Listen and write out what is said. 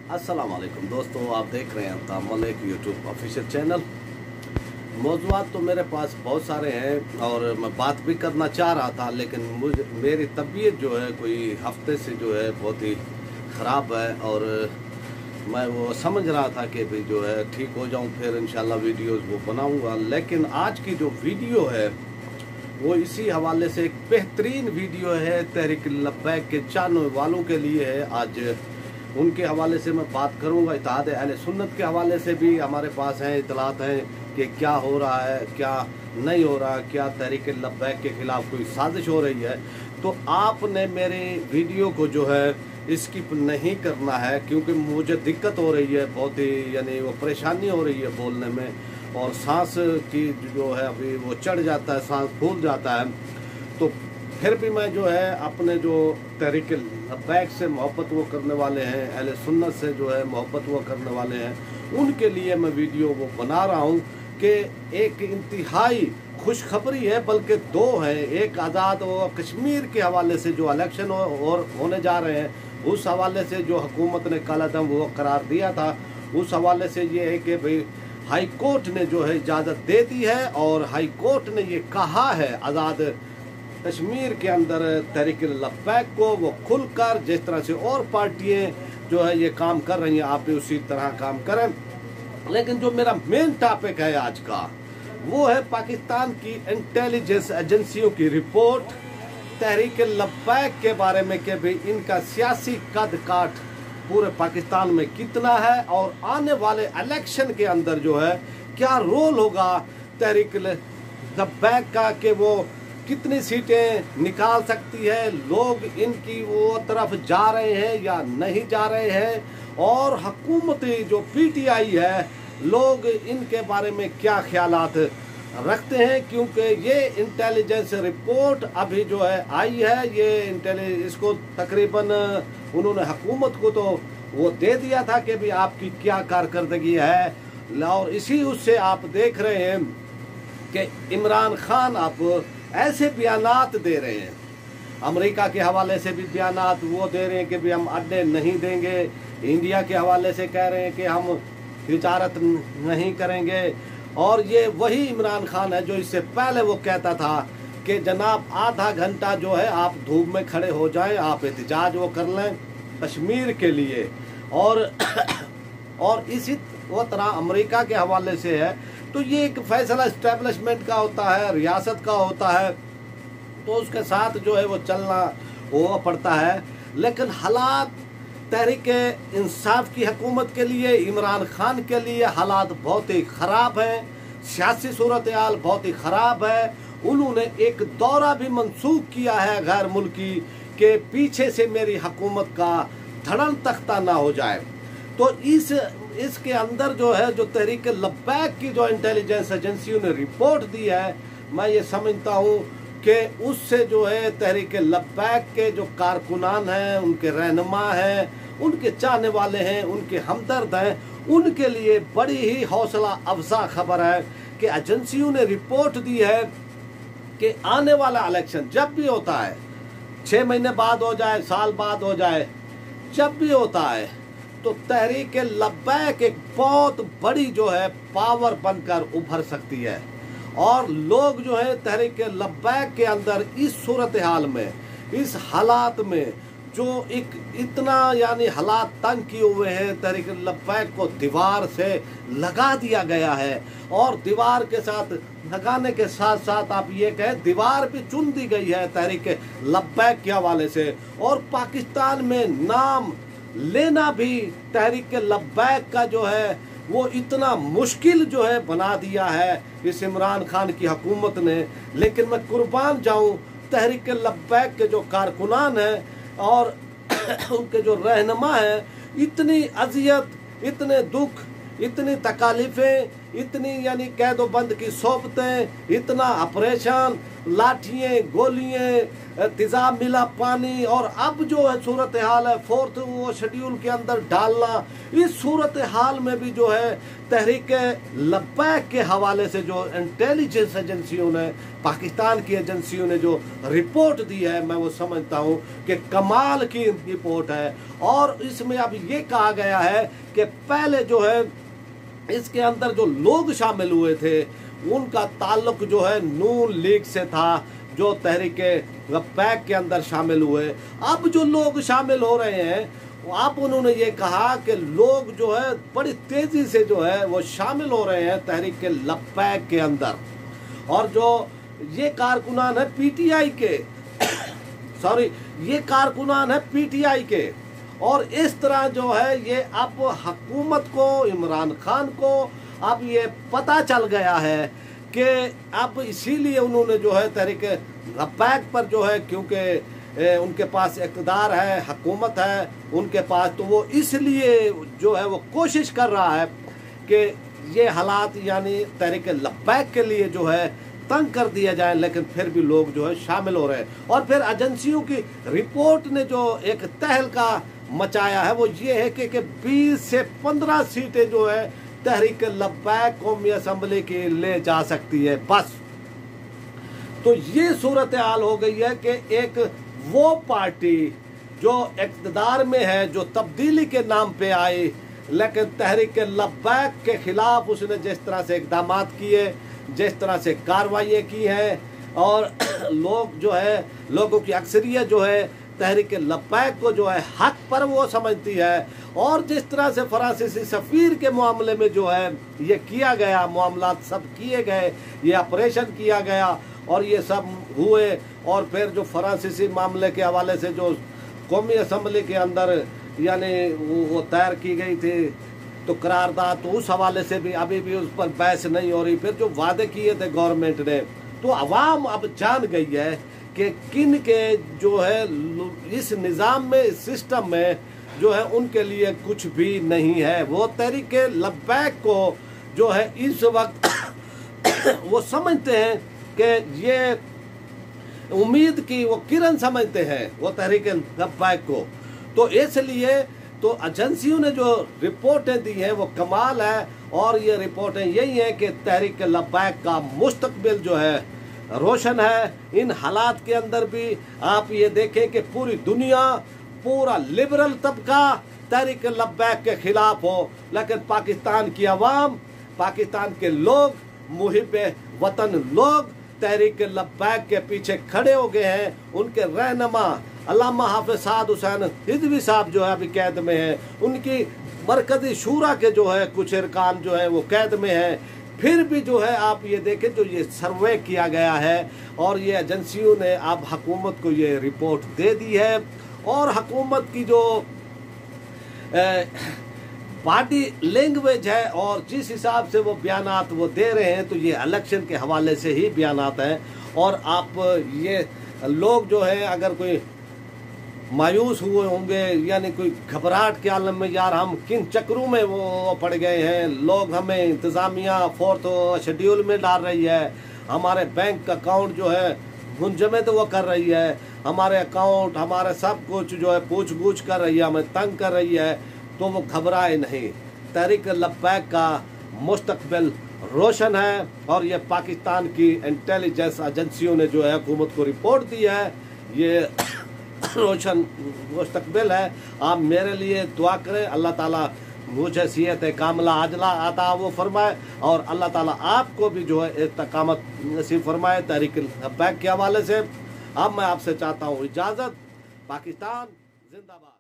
अस्सलाम वालेकुम दोस्तों, आप देख रहे हैं तामुल एक यूट्यूब ऑफिशियल चैनल। मौज़ूआत तो मेरे पास बहुत सारे हैं और मैं बात भी करना चाह रहा था, लेकिन मेरी तबीयत जो है कोई हफ्ते से जो है बहुत ही ख़राब है और मैं वो समझ रहा था कि भाई जो है ठीक हो जाऊं, फिर इंशाल्लाह वीडियोस वो बनाऊंगा। लेकिन आज की जो वीडियो है वो इसी हवाले से एक बेहतरीन वीडियो है, तहरीक लब्बैक के चाहने वालों के लिए है। आज उनके हवाले से मैं बात करूंगा। इत्तेहाद अहले सुन्नत के हवाले से भी हमारे पास हैं इतलात हैं कि क्या हो रहा है, क्या नहीं हो रहा, क्या तहरीक लब्बैक के ख़िलाफ़ कोई साजिश हो रही है। तो आपने मेरे वीडियो को जो है स्किप नहीं करना है, क्योंकि मुझे दिक्कत हो रही है बहुत ही, यानी वो परेशानी हो रही है बोलने में और सांस की जो है अभी वो चढ़ जाता है, सांस फूल जाता है। तो फिर भी मैं जो है अपने जो तहरीक लब्बैक से मोहब्बत वो करने वाले हैं, अहले सुन्नत से जो है मोहब्बत वो करने वाले हैं, उनके लिए मैं वीडियो वो बना रहा हूँ कि एक इंतहाई खुशखबरी है, बल्कि दो हैं। एक आज़ाद व कश्मीर के हवाले से जो इलेक्शन और होने जा रहे हैं, उस हवाले से जो हुकूमत ने काला दम वो करार दिया था, उस हवाले से ये है कि भाई हाई कोर्ट ने जो है इजाज़त दे दी है और हाई कोर्ट ने ये कहा है आज़ाद कश्मीर के अंदर तहरीक लब्बैक को वो खुलकर, जिस तरह से और पार्टियाँ जो है ये काम कर रही हैं, आप भी उसी तरह काम करें। लेकिन जो मेरा मेन टॉपिक है आज का, वो है पाकिस्तान की इंटेलिजेंस एजेंसियों की रिपोर्ट तहरीक लब्बैक के बारे में कि भाई इनका सियासी कद काठ पूरे पाकिस्तान में कितना है और आने वाले इलेक्शन के अंदर जो है क्या रोल होगा तहरीक लब्बैक का, कि वो कितनी सीटें निकाल सकती है, लोग इनकी वो तरफ जा रहे हैं या नहीं जा रहे हैं, और हुकूमती जो पीटीआई है लोग इनके बारे में क्या ख्यालात रखते हैं। क्योंकि ये इंटेलिजेंस रिपोर्ट अभी जो है आई है, ये इसको तकरीबन उन्होंने हुकूमत को तो वो दे दिया था कि भी आपकी क्या कारकर्दगी है, और इसी उससे आप देख रहे हैं कि इमरान खान अब ऐसे बयानात दे रहे हैं, अमेरिका के हवाले से भी बयानात वो दे रहे हैं कि भी हम अड्डे नहीं देंगे, इंडिया के हवाले से कह रहे हैं कि हम तिजारत नहीं करेंगे। और ये वही इमरान खान है जो इससे पहले वो कहता था कि जनाब आधा घंटा जो है आप धूप में खड़े हो जाएं, आप एहतजाज वो कर लें कश्मीर के लिए। और इसी वो तरह अमेरिका के हवाले से है, तो ये एक फैसला इस्टेब्लिशमेंट का होता है, रियासत का होता है, तो उसके साथ जो है वो चलना वो पड़ता है। लेकिन हालात तहरीक इंसाफ की हुकूमत के लिए, इमरान खान के लिए हालात बहुत ही ख़राब हैं, सियासी सूरत हाल बहुत ही ख़राब है। उन्होंने एक दौरा भी मंसूख किया है गैर मुल्की के पीछे से मेरी हुकूमत का धड़न तख्ता ना हो जाए। तो इसके अंदर जो है जो तहरीक लब्बैक की जो इंटेलिजेंस एजेंसियों ने रिपोर्ट दी है, मैं ये समझता हूँ कि उससे जो है तहरीक लब्बैक के जो कारकुनान हैं, उनके रहनुमा हैं, उनके चाहने वाले हैं, उनके हमदर्द हैं, उनके लिए बड़ी ही हौसला अफजा खबर है कि एजेंसियों ने रिपोर्ट दी है कि आने वाला इलेक्शन जब भी होता है, 6 महीने बाद हो जाए, साल बाद हो जाए, जब भी होता है, तो तहरीक लब्बैक एक बहुत बड़ी जो है पावर बनकर उभर सकती है। और लोग जो है तहरीक लब्बैक के अंदर इस सूरत हाल में, इस हालात में जो एक इतना यानी हालात तंग किए हुए हैं, तहरीक लब्बैक को दीवार से लगा दिया गया है, और दीवार के साथ लगाने के साथ साथ आप ये कहें दीवार भी चुन दी गई है तहरीक लब्बैक के हवाले से। और पाकिस्तान में नाम लेना भी तहरीक लब्बैक का जो है वो इतना मुश्किल जो है बना दिया है इस इमरान खान की हुकूमत ने। लेकिन मैं कुर्बान जाऊं, तहरीक लब्बैक के जो कारकुनान हैं और उनके जो रहनुमा हैं, इतनी अजियत, इतने दुख, इतनी तकालीफें, इतनी यानी कैदो बंद की सोबतें, इतना ऑपरेशन, लाठियाँ, गोलियाँ, तेज़ाब मिला पानी, और अब जो है सूरत हाल है फोर्थ वो शेड्यूल के अंदर डालना। इस सूरत हाल में भी जो है तहरीक लब्बैक के हवाले से जो इंटेलिजेंस एजेंसियों ने, पाकिस्तान की एजेंसियों ने जो रिपोर्ट दी है, मैं वो समझता हूँ कि कमाल की रिपोर्ट है। और इसमें अब ये कहा गया है कि पहले जो है इसके अंदर जो लोग शामिल हुए थे उनका ताल्लुक जो है नून लीग से था, जो तहरीक लब्बैक के अंदर शामिल हुए। अब जो लोग शामिल हो रहे हैं, आप उन्होंने ये कहा कि लोग जो है बड़ी तेजी से जो है वो शामिल हो रहे हैं तहरीक लब्बैक के अंदर। और जो ये कारकुनान है पीटीआई के सॉरी ये कारकुनान है पीटीआई के, और इस तरह जो है ये अब हुकूमत को, इमरान खान को अब ये पता चल गया है कि अब इसीलिए उन्होंने जो है तहरीक लब्बैक पर जो है, क्योंकि उनके पास इक़्तिदार है, हुकूमत है उनके पास, तो वो इसलिए जो है वो कोशिश कर रहा है कि ये हालात यानी तहरीक लब्बैक के लिए जो है तंग कर दिया जाए, लेकिन फिर भी लोग जो है शामिल हो रहे हैं। और फिर एजेंसियों की रिपोर्ट ने जो एक तहलका मचाया है वो ये है कि 20 से 15 सीटें जो है तहरीक लब्बैक कौमी असम्बली की ले जा सकती है बस। तो ये सूरत हाल हो गई है कि एक वो पार्टी जो इक़्तिदार में है, जो तब्दीली के नाम पे आई, लेकिन तहरीक लब्बैक के खिलाफ उसने जिस तरह से इक़दाम किए, जिस तरह से कार्रवाइयाँ की हैं, और लोग जो है, लोगों की अक्सरियत जो है तहरीक लब्बैक को जो है हक पर वो समझती है, और जिस तरह से फ्रांसीसी सफ़ीर के मामले में जो है ये किया गया, मामलात सब किए गए, ये ऑपरेशन किया गया और ये सब हुए, और फिर जो फ्रांसीसी मामले के हवाले से जो कौमी असम्बली के अंदर यानी वो तैयार की गई थी तो करारदाद, तो उस हवाले से भी अभी भी उस पर बहस नहीं हो रही। फिर जो वादे किए थे गवर्नमेंट ने, तो अवाम अब जान गई है कि किन के जो है इस निज़ाम में, इस सिस्टम में जो है उनके लिए कुछ भी नहीं है। वो तहरीक लब्बैक को जो है इस वक्त वो समझते हैं कि ये उम्मीद की वो किरण समझते हैं वो तहरीक लब्बैक को। तो इसलिए तो एजेंसियों ने जो रिपोर्टें दी हैं वो कमाल है, और ये रिपोर्टें यही हैं कि तहरीक लब्बैक का मुस्तकबिल जो है रोशन है। इन हालात के अंदर भी आप ये देखें कि पूरी दुनिया, पूरा लिबरल तबका तहरीक लब्बैक के खिलाफ हो, लेकिन पाकिस्तान की आवाम, पाकिस्तान के लोग, मुहिब वतन लोग तहरीक लब्बैक के पीछे खड़े हो गए हैं। उनके रहनुमा अल्लामा हाफिज साद हुसैन हिजवी साहब जो है अभी कैद में हैं, उनकी मरकजी शूरा के जो है कुछ अरकान जो है वो कैद में हैं। फिर भी जो है आप ये देखें, जो ये सर्वे किया गया है और ये एजेंसियों ने अब हुकूमत को ये रिपोर्ट दे दी है, और हुकूमत की जो बॉडी लैंग्वेज है और जिस हिसाब से वो बयानात वो दे रहे हैं, तो ये इलेक्शन के हवाले से ही बयानात हैं। और आप ये लोग जो है अगर कोई मायूस हुए होंगे, यानी कोई घबराहट के आलम में, यार हम किन चक्रों में वो पड़ गए हैं, लोग हमें इंतज़ामिया फोर्थ शेड्यूल में डाल रही है, हमारे बैंक अकाउंट जो है मुंजमद वो कर रही है, हमारे अकाउंट, हमारे सब कुछ जो है पूछ गूछ कर रही है, हमें तंग कर रही है, तो वो घबराए नहीं। तहरीक लब्बैक का मुस्तकबिल रोशन है, और ये पाकिस्तान की इंटेलिजेंस एजेंसियों ने जो है हुकूमत को रिपोर्ट दी है, ये रोशन मुस्तकबिल है। आप मेरे लिए दुआ करें, अल्लाह ताला मुझे सियत कामला आजला आता वो फरमाए, और अल्लाह ताला आपको भी जो है इस्तकामत नसीब फरमाए तहरीक लब्बैक के हवाले से। अब मैं आपसे चाहता हूँ इजाज़त। पाकिस्तान जिंदाबाद।